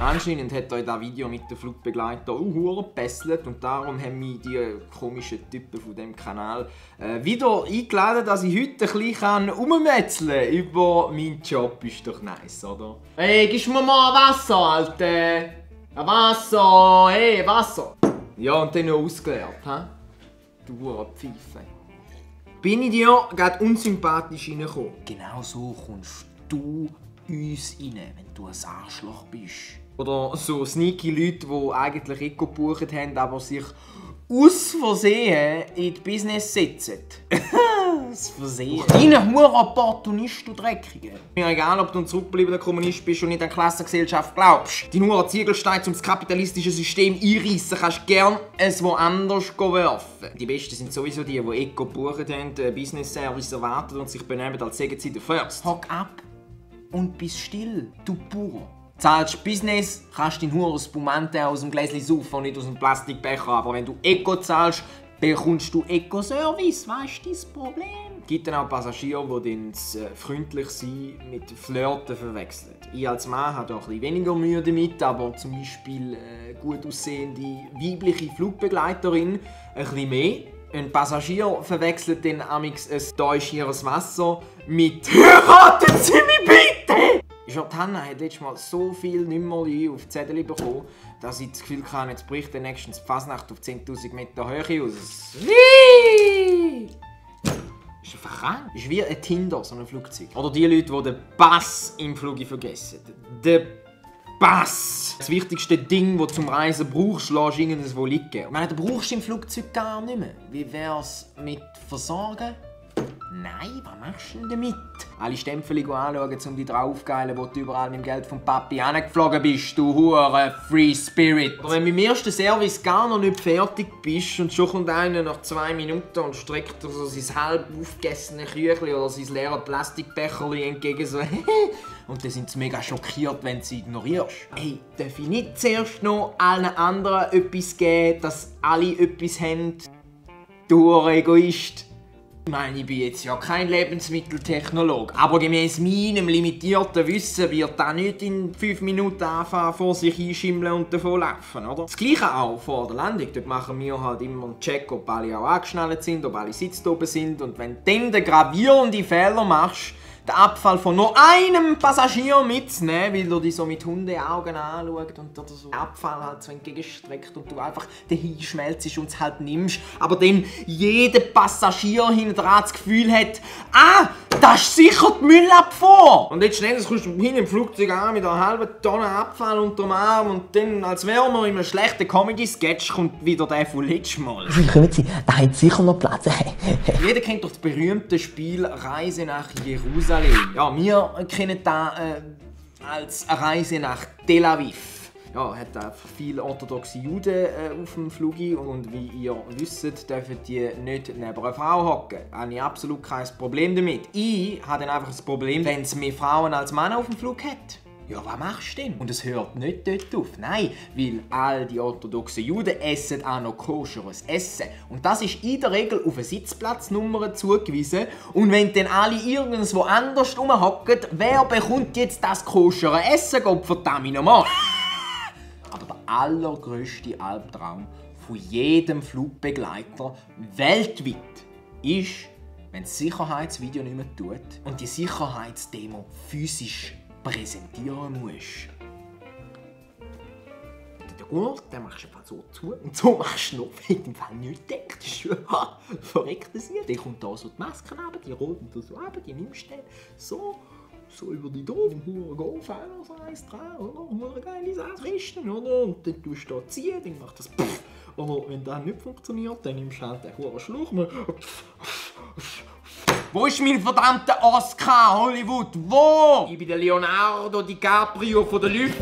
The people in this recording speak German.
Anscheinend hat euch das Video mit dem Flugbegleiter auch gebesselt und darum haben mich die komischen Typen von diesem Kanal wieder eingeladen, dass ich heute ein bisschen rummetzeln über meinen Job. Ist doch nice, oder? Hey, gibst mir mal Wasser, Alter! Ein Wasser! Hey, Wasser! Ja, und dann noch ausgeleert, hä? Du Pfeife. Bin ich dir gerade unsympathisch reingekommen? Genau so kommst du uns rein, wenn du ein Arschloch bist. Oder so sneaky Leute, die eigentlich Eco gebucht haben, aber sich aus Versehen in die Business setzen. Das Versehen. Deine Hure Opportunist, du Dreckiger. Mir egal, ob du ein zurückgebliebener Kommunist bist und nicht an Klassengesellschaft glaubst. Deine Hure Ziegelstein um das kapitalistische System einreissen, kannst du gern es woanders werfen. Die Besten sind sowieso die Eco gebucht haben, Business Service erwarten und sich benehmen, als sägen sie den First. Hock ab und bist still, du Bauer. Zahlst Business, kannst dein Hure Spumante aus dem Gläschen saufen und nicht aus dem Plastikbecher. Aber wenn du Eco zahlst, bekommst du Eco-Service. Weißt du das Problem? Es gibt dann auch Passagiere, die das freundlich sein mit Flirten verwechseln. Ich als Mann habe da ein bisschen weniger Mühe damit, aber zum Beispiel gut aussehende weibliche Flugbegleiterin ein bisschen mehr. Ein Passagier verwechselt dann amigs ein täuschendes Wasser mit «Heiraten Sie mich bitte!» Hanna hat letztes Mal so viel Nummerchen auf die Zettel bekommen, dass ich das Gefühl hatte, jetzt bricht der nächstens die Fasnacht auf 10'000 Meter Höhe aus. Ist einfach krank. Ist wie ein Tinder, so ein Flugzeug. Oder die Leute, die den Pass im Flug vergessen. Der Pass! Das wichtigste Ding, das du zum Reisen brauchst, lässt du irgendwo liegen. Ich meine, du brauchst im Flugzeug gar nicht mehr. Wie wär's mit Versorgen? Nein, was machst du denn damit? Alle Stempel anschauen, um dich draufzugeilen, wo du überall mit dem Geld vom Papi hingeflogen bist, du hure Free Spirit. Aber wenn du im ersten Service gar noch nicht fertig bist und schon kommt einer nach 2 Minuten und streckt dir so sein halb aufgegessene Küchli oder sein leeres Plastikbecherli entgegen, so und dann sind sie mega schockiert, wenn du sie ignorierst. Hey, darf ich nicht zuerst noch allen anderen etwas geben, dass alle etwas haben? Du Egoist. Ich meine, ich bin jetzt ja kein Lebensmitteltechnologe, aber gemäß meinem limitierten Wissen wird das nicht in 5 Minuten anfangen, vor sich einschimmeln und davonlaufen, oder? Das Gleiche auch vor der Landung. Dort machen wir halt immer einen Check, ob alle auch angeschnallt sind, ob alle Sitze oben sind. Und wenn du dann den gravierenden Fehler machst, den Abfall von nur einem Passagier mitzunehmen, weil er dich so mit Hundeaugen anschaut und oder so Abfall halt so entgegenstreckt und du einfach dahin schmelzst und es halt nimmst, aber dann jeder Passagier hinten dran das Gefühl hat, das ist sicher die Müllabfuhr! Und jetzt schnell kommst du hin im Flugzeug an mit einer halben Tonne Abfall unter dem Arm und dann, als wären wir in einem schlechten Comedy-Sketch, kommt wieder der von letztes Mal. Kommen Sie, da hat sicher noch Platz. Jeder kennt doch das berühmte Spiel Reise nach Jerusalem. Ja, wir kennen das als Reise nach Tel Aviv. Ja, hat auch viele orthodoxe Juden auf dem Flug und wie ihr wisst, dürfen die nicht neben einer Frau hocken. Da habe ich absolut kein Problem damit. Ich habe dann einfach das Problem, wenn es mehr Frauen als Männer auf dem Flug hat. Ja, was machst du denn? Und es hört nicht dort auf. Nein, weil all die orthodoxen Juden essen auch noch koscheres Essen. Und das ist in der Regel auf eine Sitzplatznummer zugewiesen. Und wenn dann alle irgendwo anders rumhocken, wer bekommt jetzt das koschere Essen? Gott verdammt nochmal! Aber der allergrößte Albtraum von jedem Flugbegleiter weltweit ist, wenn das Sicherheitsvideo nicht mehr tut und die Sicherheitsdemo physisch präsentieren musst. Den Gurt, den machst du einfach so zu und so machst du noch, wenn du im Fall nicht denkst. Das ist schon verreckt. Dann kommt da so die Maske runter, die rollen da so runter, die nimmst du so über die Dose, hure Golf, einer eins dran, oder? Hure geile Sachen, oder? Und dann tust du da ziehen, dann macht das Pfff. Oder wenn das nicht funktioniert, dann nimmst du halt den hure Schluch. Wo ist mein verdammter Oscar, Hollywood? Wo? Ich bin der Leonardo DiCaprio von der Luft.